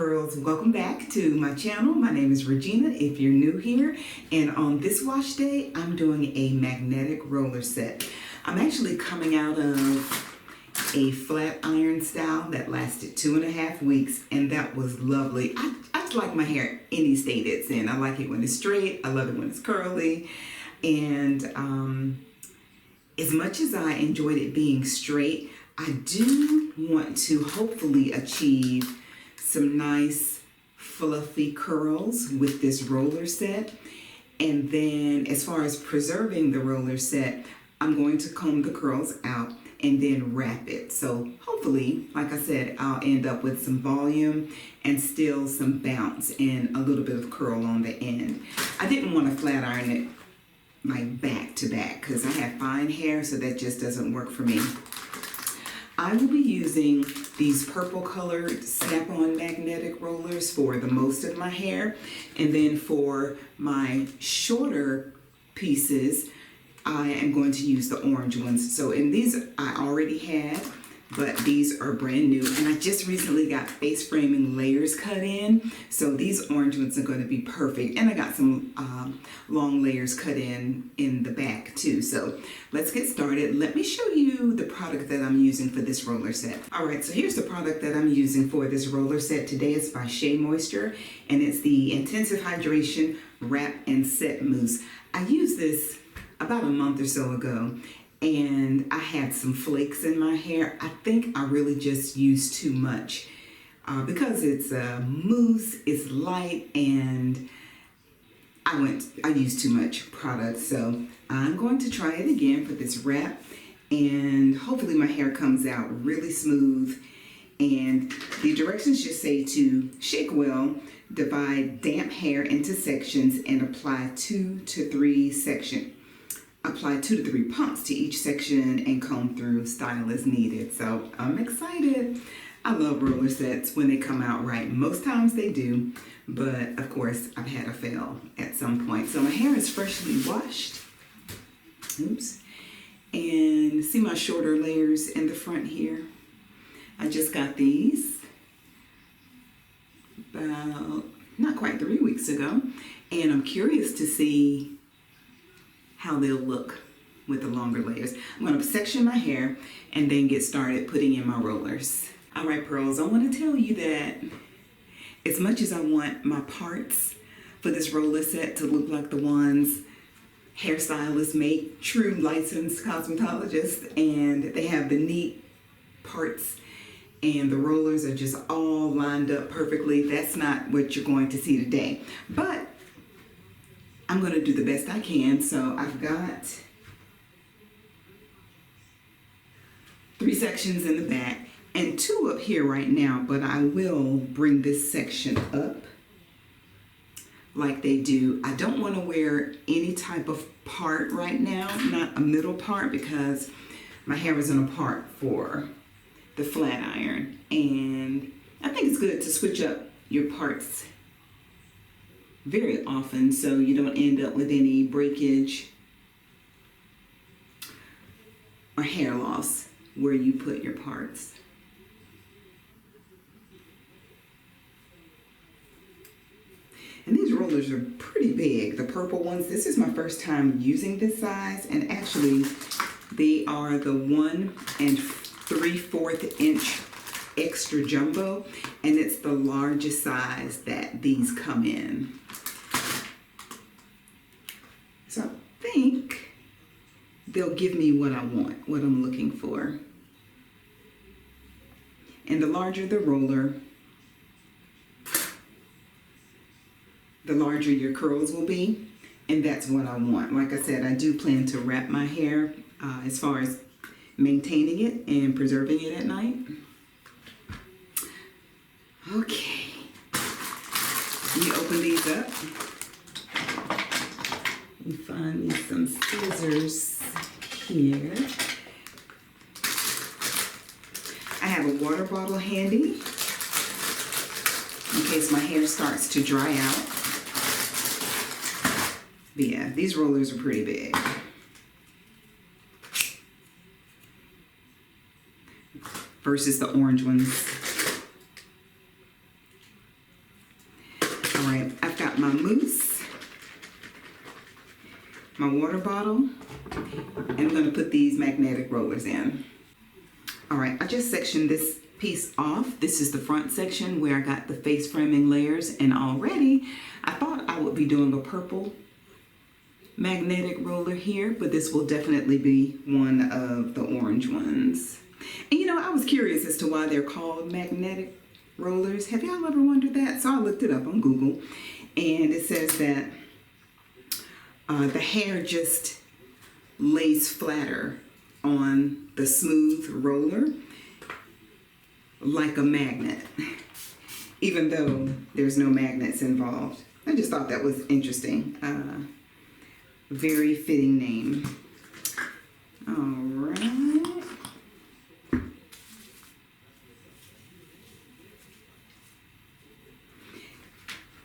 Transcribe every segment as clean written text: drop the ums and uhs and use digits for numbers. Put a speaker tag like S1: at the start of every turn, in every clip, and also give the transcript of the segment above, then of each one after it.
S1: Pearls, welcome back to my channel. My name is Regina if you're new here, and on this wash day I'm doing a magnetic roller set. I'm actually coming out of a flat iron style that lasted 2.5 weeks, and that was lovely. I just like my hair any state it's in. I like it when it's straight, I love it when it's curly, and as much as I enjoyed it being straight, I do want to hopefully achieve some nice fluffy curls with this roller set. And then as far as preserving the roller set, I'm going to comb the curls out and then wrap it. So hopefully, like I said, I'll end up with some volume and still some bounce and a little bit of curl on the end. I didn't want to flat iron it like back to back because I have fine hair, so that just doesn't work for me. I will be using these purple colored snap-on magnetic rollers for the most of my hair, and then for my shorter pieces I am going to use the orange ones. So in these I already had, but these are brand new, and I just recently got face framing layers cut in, so these orange ones are going to be perfect. And I got some long layers cut in the back too. So let's get started. Let me show you the product that I'm using for this roller set. Alright, so here's the product that I'm using for this roller set today. It's by Shea Moisture, and it's the Intensive Hydration Wrap and Set Mousse. I used this about a month or so ago, and I had some flakes in my hair. I think I really just used too much because it's a mousse, it's light, and I used too much product. So I'm going to try it again for this wrap, and hopefully my hair comes out really smooth. And the directions just say to shake well, divide damp hair into sections, and apply 2 to 3 sections. Apply 2 to 3 pumps to each section and comb through, style as needed. So I'm excited. I love roller sets when they come out right. Most times they do, but of course I've had a fail at some point. So my hair is freshly washed. Oops. And see my shorter layers in the front here? I just got these about not quite 3 weeks ago, and I'm curious to see how they'll look with the longer layers. I'm going to section my hair and then get started putting in my rollers. Alright, Pearls, I want to tell you that as much as I want my parts for this roller set to look like the ones hairstylists make, true licensed cosmetologists, and they have the neat parts and the rollers are just all lined up perfectly, that's not what you're going to see today. But I'm going to do the best I can. So I've got 3 sections in the back and 2 up here right now, but I will bring this section up like they do. I don't want to wear any type of part right now, not a middle part, because my hair is in a part for the flat iron, and I think it's good to switch up your parts very often so you don't end up with any breakage or hair loss where you put your parts. And these rollers are pretty big, the purple ones. This is my first time using this size, and actually they are the 1 3/4 inch extra jumbo, and it's the largest size that these come in. So I think they'll give me what I want, what I'm looking for. And the larger the roller, the larger your curls will be, and that's what I want. Like I said, I do plan to wrap my hair as far as maintaining it and preserving it at night. Okay, let me open these up. Let me find me some scissors here. I have a water bottle handy in case my hair starts to dry out. But yeah, these rollers are pretty big. Versus the orange ones. bottle, and I'm going to put these magnetic rollers in. All right, I just sectioned this piece off. This is the front section where I got the face framing layers, and already I thought I would be doing a purple magnetic roller here, but this will definitely be one of the orange ones. And you know, I was curious as to why they're called magnetic rollers. Have y'all ever wondered that? So I looked it up on Google, and it says that the hair just lays flatter on the smooth roller like a magnet, even though there's no magnets involved. I just thought that was interesting. Very fitting name. All right.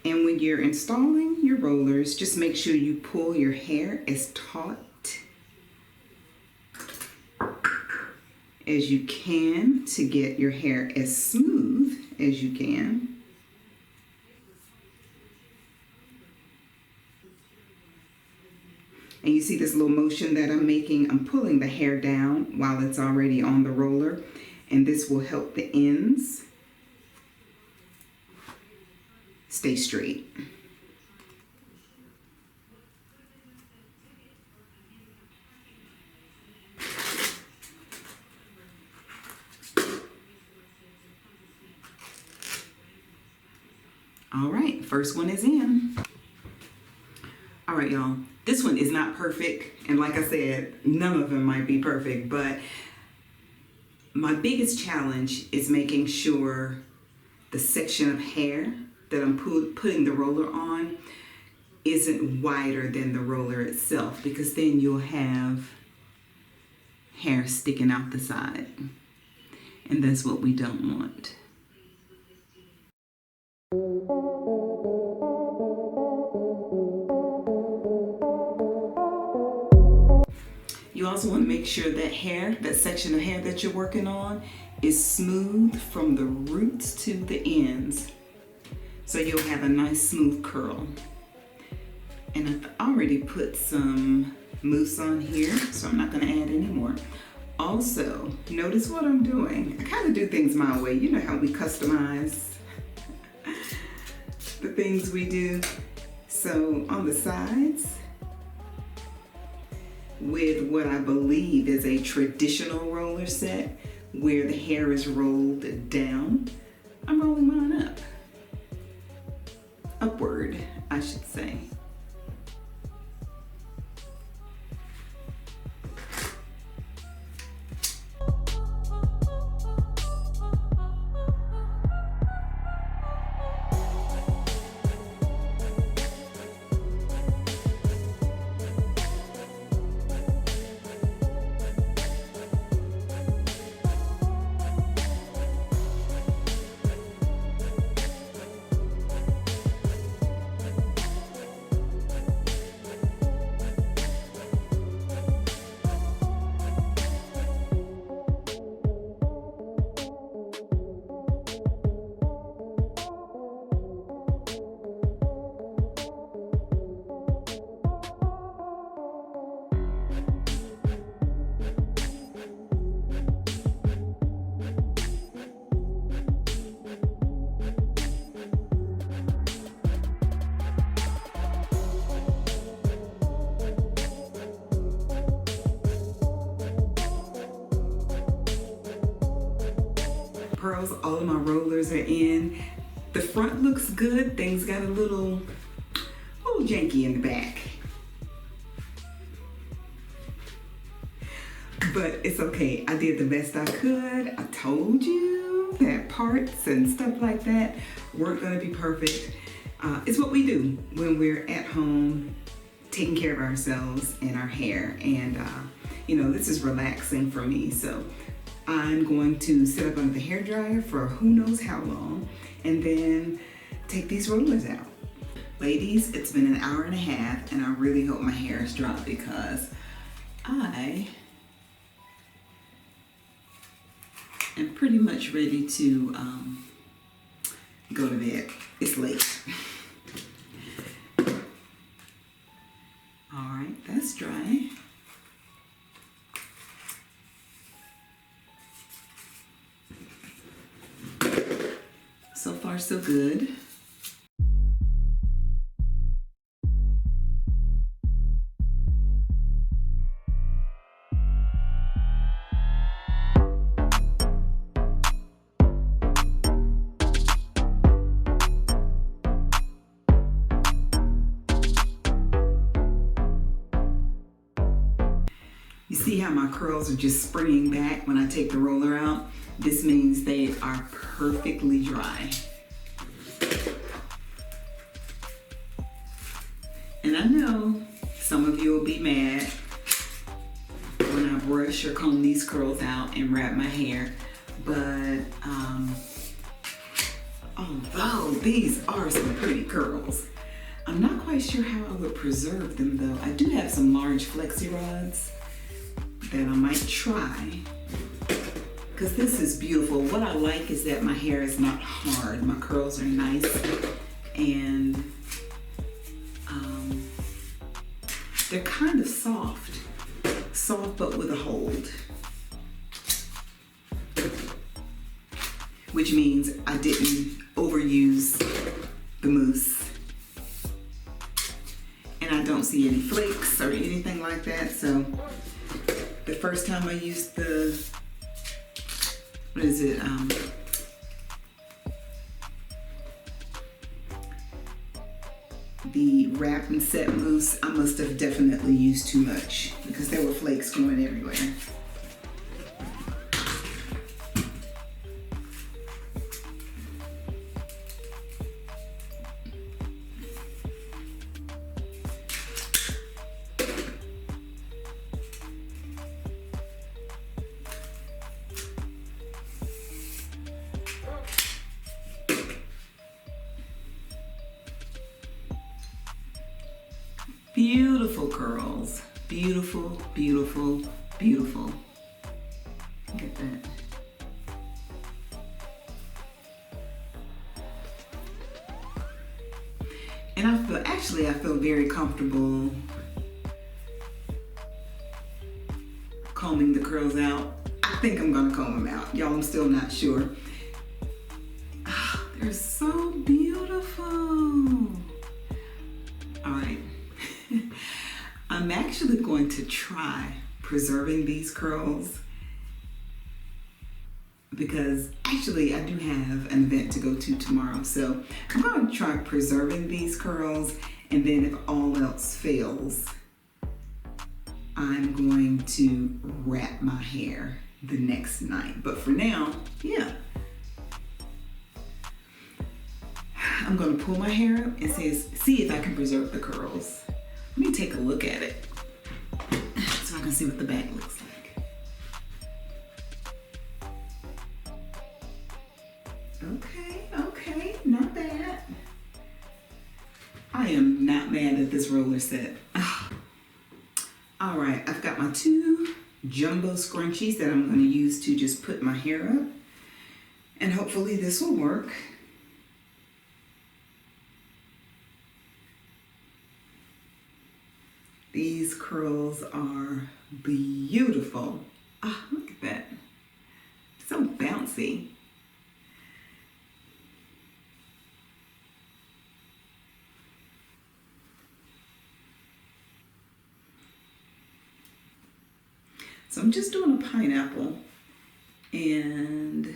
S1: And when you're installing your rollers, just make sure you pull your hair as taut as you can to get your hair as smooth as you can. And you see this little motion that I'm making? I'm pulling the hair down while it's already on the roller, and this will help the ends stay straight. All right, first one is in. All right, y'all, this one is not perfect, and like I said, none of them might be perfect, but my biggest challenge is making sure the section of hair that I'm putting the roller on isn't wider than the roller itself, because then you'll have hair sticking out the side, and that's what we don't want. You also want to make sure that section of hair that you're working on is smooth from the roots to the ends, so you'll have a nice smooth curl. And I've already put some mousse on here, so I'm not going to add any more. Also, notice what I'm doing. I kind of do things my way. You know how we customize the things we do. So on the sides, with what I believe is a traditional roller set where the hair is rolled down, I'm rolling mine up. Upward, I should say. Pearls, all of my rollers are in. The front looks good. Things got a little janky in the back. But it's okay. I did the best I could. I told you that parts and stuff like that weren't gonna be perfect. It's what we do when we're at home taking care of ourselves and our hair. And you know, this is relaxing for me. So I'm going to sit up under the hairdryer for who knows how long, and then take these rollers out. Ladies, it's been an hour and a half, and I really hope my hair is dry because I am pretty much ready to go to bed. It's late. All right, that's that's dry. So far, so good. You see how my curls are just springing back when I take the roller out? This means they are perfectly dry. And I know some of you will be mad when I brush or comb these curls out and wrap my hair, but although these are some pretty curls, I'm not quite sure how I would preserve them though. I do have some large FLEXI rods that I might try, because this is beautiful. What I like is that my hair is not hard. My curls are nice and they're kind of soft but with a hold, which means I didn't overuse the mousse. And I don't see any flakes or anything like that. So the first time I used the, what is it? The wrap and set mousse, I must have definitely used too much because there were flakes going everywhere. Beautiful curls. Beautiful, beautiful, beautiful. Look at that. And I feel very comfortable combing the curls out. I think I'm gonna comb them out. Y'all, I'm still not sure. Oh, they're so beautiful. All right. I'm actually going to try preserving these curls because actually I do have an event to go to tomorrow. So I'm going to try preserving these curls, and then if all else fails, I'm going to wrap my hair the next night. But for now, yeah. I'm going to pull my hair up and see if I can preserve the curls. Let me take a look at it so I can see what the back looks like. Okay, not bad. I am not mad at this roller set. All right, I've got my 2 jumbo scrunchies that I'm going to use to just put my hair up, and hopefully this will work. These curls are beautiful. Ah, look at that. So bouncy. So I'm just doing a pineapple, and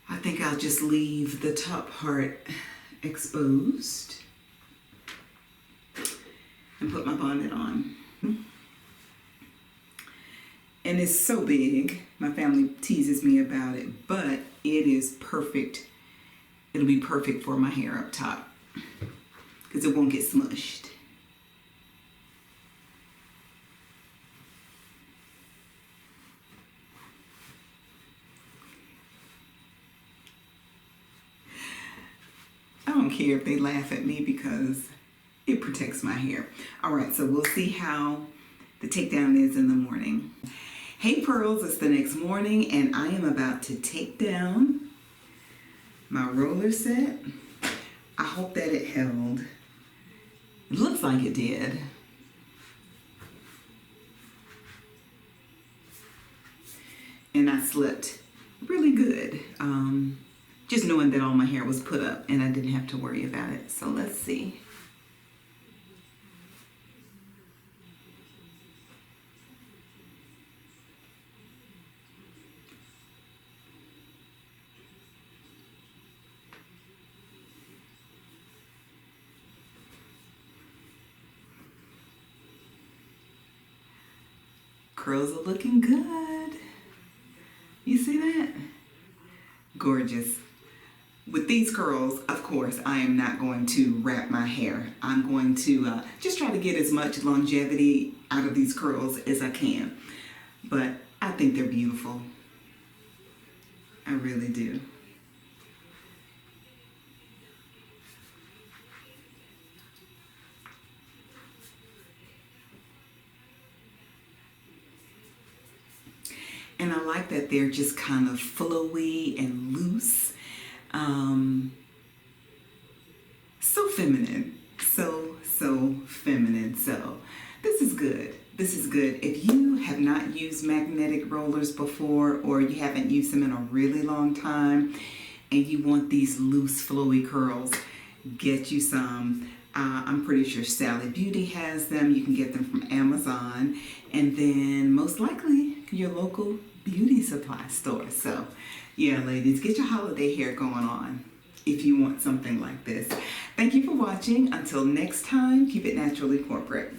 S1: I think I'll just leave the top part exposed and put my bonnet on. And it's so big, my family teases me about it, but it is perfect. It'll be perfect for my hair up top because it won't get smushed. I don't care if they laugh at me because it protects my hair. All right, so we'll see how the takedown is in the morning. Hey Pearls, it's the next morning and I am about to take down my roller set. I hope that it held. It looks like it did. and I slept really good. Just knowing that all my hair was put up and I didn't have to worry about it. So let's see. Curls are looking good. You see that? Gorgeous. With these curls, of course, I am not going to wrap my hair. I'm going to just try to get as much longevity out of these curls as I can. But I think they're beautiful. I really do. And I like that they're just kind of flowy and loose. So feminine. So feminine. So this is good. This is good. If you have not used magnetic rollers before, or you haven't used them in a really long time, and you want these loose, flowy curls, get you some. I'm pretty sure Sally Beauty has them. You can get them from Amazon, and then most likely your local beauty supply store. So yeah, ladies, get your holiday hair going on if you want something like this. Thank you for watching. Until next time, keep it naturally corporate.